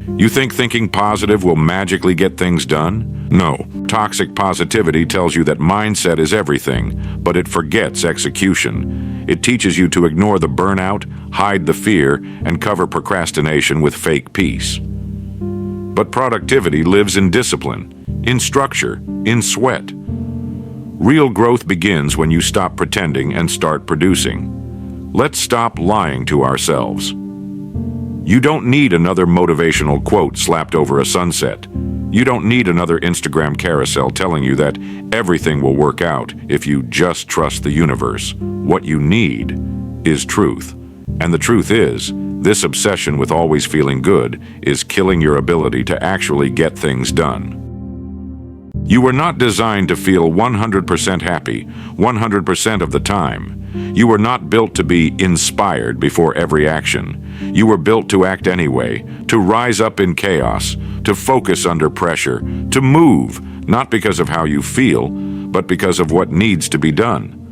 You think thinking positive will magically get things done? No. Toxic positivity tells you that mindset is everything, but it forgets execution. It teaches you to ignore the burnout, hide the fear, and cover procrastination with fake peace. But productivity lives in discipline, in structure, in sweat. Real growth begins when you stop pretending and start producing. Let's stop lying to ourselves. You don't need another motivational quote slapped over a sunset. You don't need another Instagram carousel telling you that everything will work out if you just trust the universe. What you need is truth. And the truth is, this obsession with always feeling good is killing your ability to actually get things done. You were not designed to feel 100% happy 100% of the time. You were not built to be inspired before every action. You were built to act anyway, to rise up in chaos, to focus under pressure, to move, not because of how you feel, but because of what needs to be done.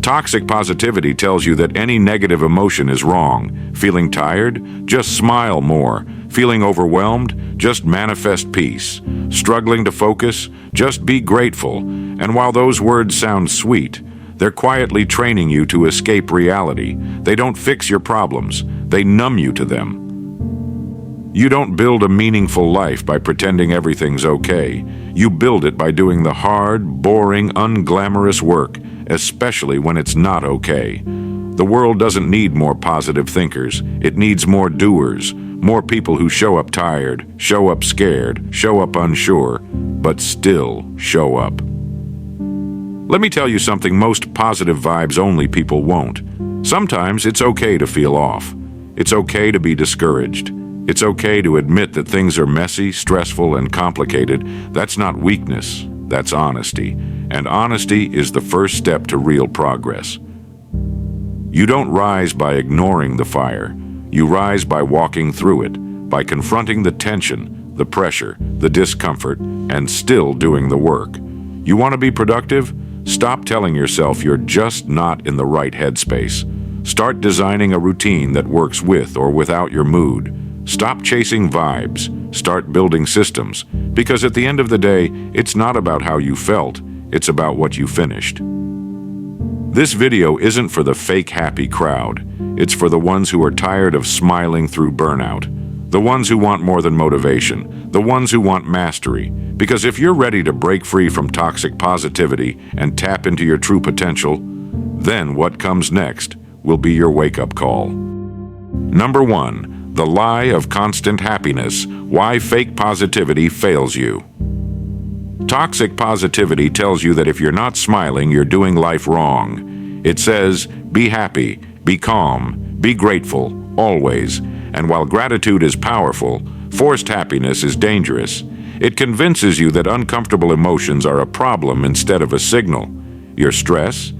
Toxic positivity tells you that any negative emotion is wrong. Feeling tired? Just smile more. Feeling overwhelmed? Just manifest peace. Struggling to focus? Just be grateful. And while those words sound sweet, they're quietly training you to escape reality. They don't fix your problems. They numb you to them. You don't build a meaningful life by pretending everything's okay. You build it by doing the hard, boring, unglamorous work, especially when it's not okay. The world doesn't need more positive thinkers. It needs more doers, more people who show up tired, show up scared, show up unsure, but still show up. Let me tell you something most positive vibes only people won't. Sometimes it's okay to feel off. It's okay to be discouraged. It's okay to admit that things are messy, stressful, and complicated. That's not weakness, that's honesty. And honesty is the first step to real progress. You don't rise by ignoring the fire. You rise by walking through it, by confronting the tension, the pressure, the discomfort, and still doing the work. You want to be productive? Stop telling yourself you're just not in the right headspace. Start designing a routine that works with or without your mood. Stop chasing vibes. Start building systems. Because at the end of the day, it's not about how you felt. It's about what you finished. This video isn't for the fake happy crowd. It's for the ones who are tired of smiling through burnout. The ones who want more than motivation. The ones who want mastery. Because if you're ready to break free from toxic positivity and tap into your true potential, then what comes next will be your wake-up call. Number 1, the lie of constant happiness. Why fake positivity fails you. Toxic positivity tells you that if you're not smiling, you're doing life wrong. It says, be happy, be calm, be grateful, always. And while gratitude is powerful, forced happiness is dangerous. It convinces you that uncomfortable emotions are a problem instead of a signal. Your stress?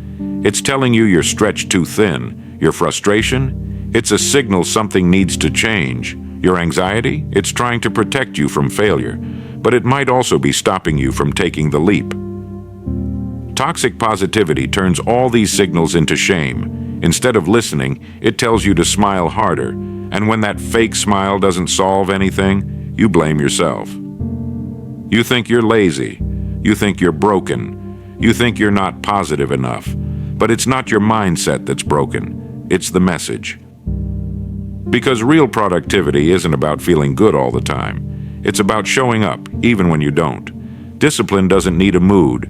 It's telling you you're stretched too thin. Your frustration? It's a signal something needs to change. Your anxiety? It's trying to protect you from failure. But it might also be stopping you from taking the leap. Toxic positivity turns all these signals into shame. Instead of listening, it tells you to smile harder. And when that fake smile doesn't solve anything, you blame yourself. You think you're lazy. You think you're broken. You think you're not positive enough. But it's not your mindset that's broken. It's the message. Because real productivity isn't about feeling good all the time. It's about showing up, even when you don't. Discipline doesn't need a mood.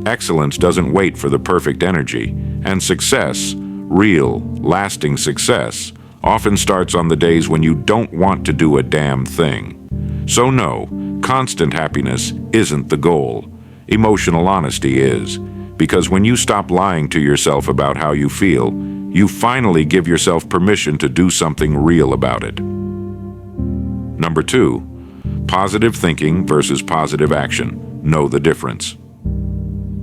Excellence doesn't wait for the perfect energy. And success, real, lasting success, often starts on the days when you don't want to do a damn thing. So no, constant happiness isn't the goal. Emotional honesty is. Because when you stop lying to yourself about how you feel, you finally give yourself permission to do something real about it. Number 2, positive thinking versus positive action. Know the difference.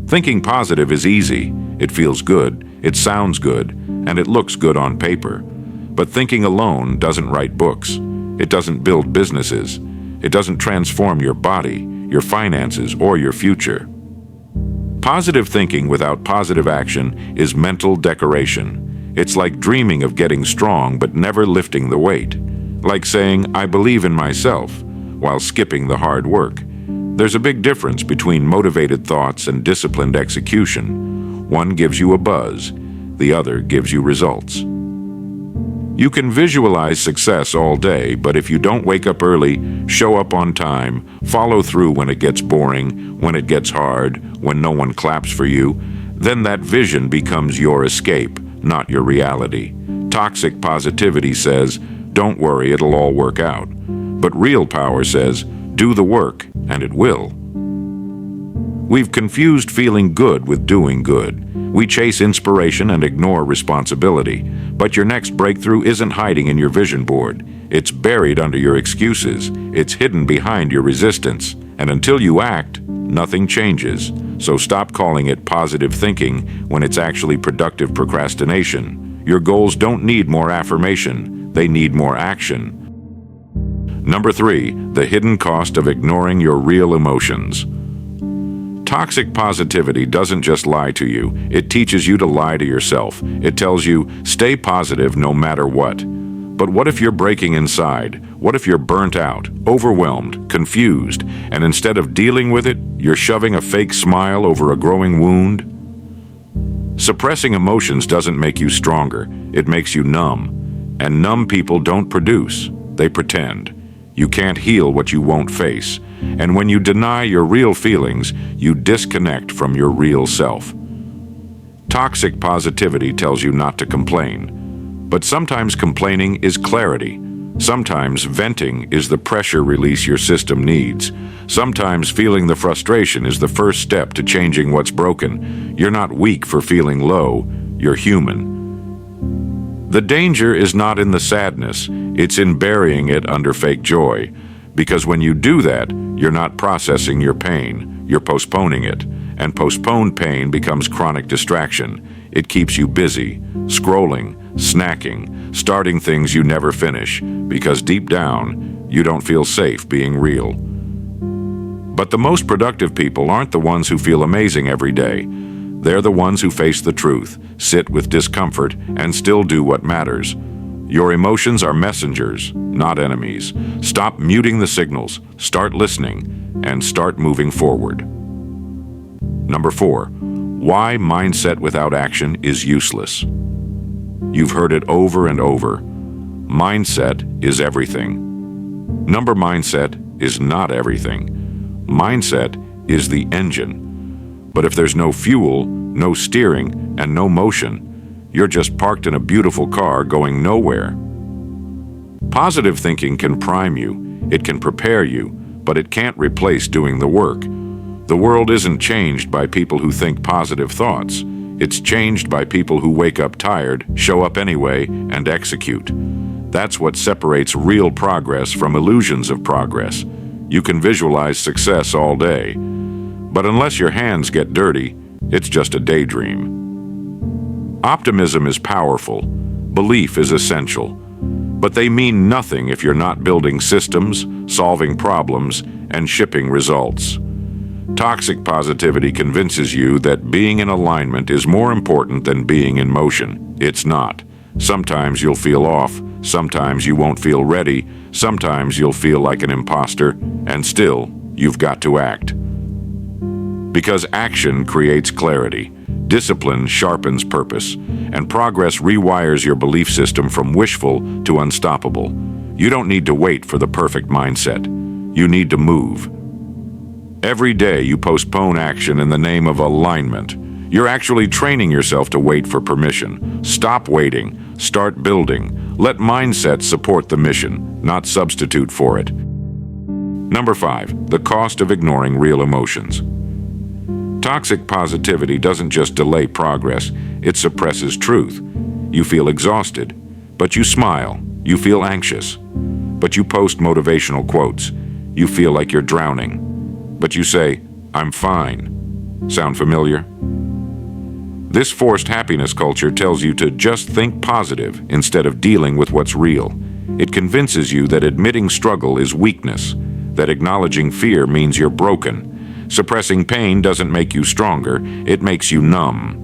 Thinking positive is easy. It feels good, it sounds good, and it looks good on paper. But thinking alone doesn't write books. It doesn't build businesses. It doesn't transform your body, your finances, or your future. Positive thinking without positive action is mental decoration. It's like dreaming of getting strong but never lifting the weight. like saying, "I believe in myself," while skipping the hard work. There's a big difference between motivated thoughts and disciplined execution. One gives you a buzz, the other gives you results. You can visualize success all day, but if you don't wake up early, show up on time, follow through when it gets boring, when it gets hard, when no one claps for you, then that vision becomes your escape, not your reality. Toxic positivity says, "Don't worry, it'll all work out." But real power says, "Do the work, and it will." We've confused feeling good with doing good. We chase inspiration and ignore responsibility. But your next breakthrough isn't hiding in your vision board. It's buried under your excuses. It's hidden behind your resistance. And until you act, nothing changes. So stop calling it positive thinking when it's actually productive procrastination. Your goals don't need more affirmation. They need more action. Number 3, the hidden cost of ignoring your real emotions. Toxic positivity doesn't just lie to you, it teaches you to lie to yourself. It tells you, stay positive no matter what. But what if you're breaking inside? What if you're burnt out, overwhelmed, confused, and instead of dealing with it, you're shoving a fake smile over a growing wound? Suppressing emotions doesn't make you stronger, it makes you numb. And numb people don't produce, they pretend. You can't heal what you won't face. And when you deny your real feelings, you disconnect from your real self. Toxic positivity tells you not to complain. But sometimes complaining is clarity. Sometimes venting is the pressure release your system needs. Sometimes feeling the frustration is the first step to changing what's broken. You're not weak for feeling low, you're human. The danger is not in the sadness, it's in burying it under fake joy. Because when you do that, you're not processing your pain, you're postponing it. And postponed pain becomes chronic distraction. It keeps you busy, scrolling, snacking, starting things you never finish, because deep down, you don't feel safe being real. But the most productive people aren't the ones who feel amazing every day. They're the ones who face the truth, sit with discomfort, and still do what matters. Your emotions are messengers, not enemies. Stop muting the signals, start listening, and start moving forward. Number 4, why mindset without action is useless. You've heard it over and over. Mindset is everything. Number mindset is not everything. Mindset is the engine. But if there's no fuel, no steering, and no motion, you're just parked in a beautiful car going nowhere. Positive thinking can prime you, it can prepare you, but it can't replace doing the work. The world isn't changed by people who think positive thoughts. It's changed by people who wake up tired, show up anyway, and execute. That's what separates real progress from illusions of progress. You can visualize success all day, but unless your hands get dirty, it's just a daydream. Optimism is powerful. Belief is essential. But they mean nothing if you're not building systems, solving problems, and shipping results. Toxic positivity convinces you that being in alignment is more important than being in motion. It's not. Sometimes you'll feel off, sometimes you won't feel ready, sometimes you'll feel like an imposter, and still, you've got to act. Because action creates clarity, discipline sharpens purpose, and progress rewires your belief system from wishful to unstoppable. You don't need to wait for the perfect mindset. You need to move. Every day you postpone action in the name of alignment. You're actually training yourself to wait for permission. Stop waiting. Start building. Let mindset support the mission, not substitute for it. Number 5, the cost of ignoring real emotions. Toxic positivity doesn't just delay progress, it suppresses truth. You feel exhausted, but you smile. You feel anxious, but you post motivational quotes. You feel like you're drowning, but you say, "I'm fine." Sound familiar? This forced happiness culture tells you to just think positive instead of dealing with what's real. It convinces you that admitting struggle is weakness, that acknowledging fear means you're broken. Suppressing pain doesn't make you stronger, it makes you numb.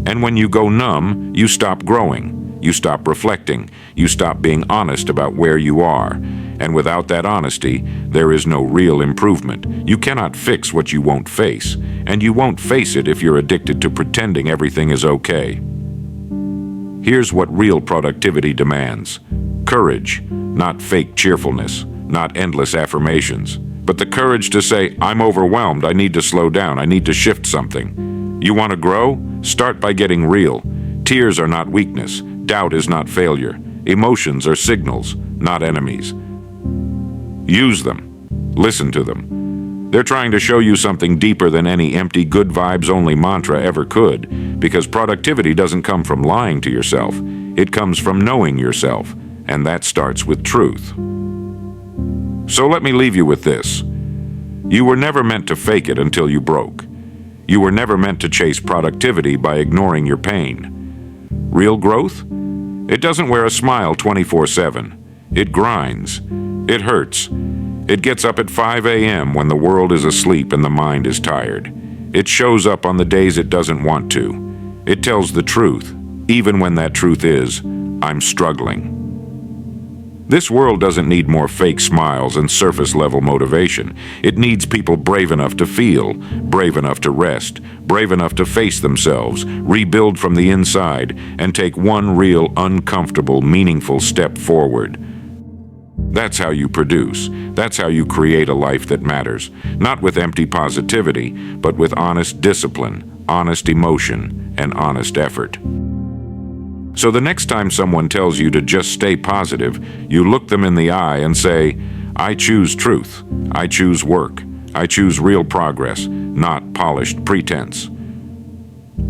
And when you go numb, you stop growing. You stop reflecting. You stop being honest about where you are. And without that honesty, there is no real improvement. You cannot fix what you won't face, and you won't face it if you're addicted to pretending everything is okay. Here's what real productivity demands: courage, not fake cheerfulness, not endless affirmations, but the courage to say, I'm overwhelmed, I need to slow down, I need to shift something. You want to grow? Start by getting real. Tears are not weakness. Doubt is not failure. Emotions are signals, not enemies. Use them. Listen to them. They're trying to show you something deeper than any empty good vibes only mantra ever could, because productivity doesn't come from lying to yourself. It comes from knowing yourself, and that starts with truth. So let me leave you with this. You were never meant to fake it until you broke. You were never meant to chase productivity by ignoring your pain. Real growth? It doesn't wear a smile 24/7. It grinds. It hurts. It gets up at 5 a.m. when the world is asleep and the mind is tired. It shows up on the days it doesn't want to. It tells the truth, even when that truth is, I'm struggling. This world doesn't need more fake smiles and surface-level motivation. It needs people brave enough to feel, brave enough to rest, brave enough to face themselves, rebuild from the inside, and take one real, uncomfortable, meaningful step forward. That's how you produce. That's how you create a life that matters. Not with empty positivity, but with honest discipline, honest emotion, and honest effort. So the next time someone tells you to just stay positive, you look them in the eye and say, I choose truth. I choose work. I choose real progress, not polished pretense.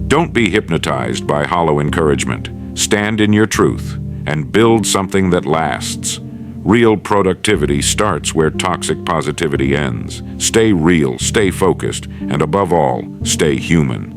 Don't be hypnotized by hollow encouragement. Stand in your truth and build something that lasts. Real productivity starts where toxic positivity ends. Stay real, stay focused, and above all, stay human.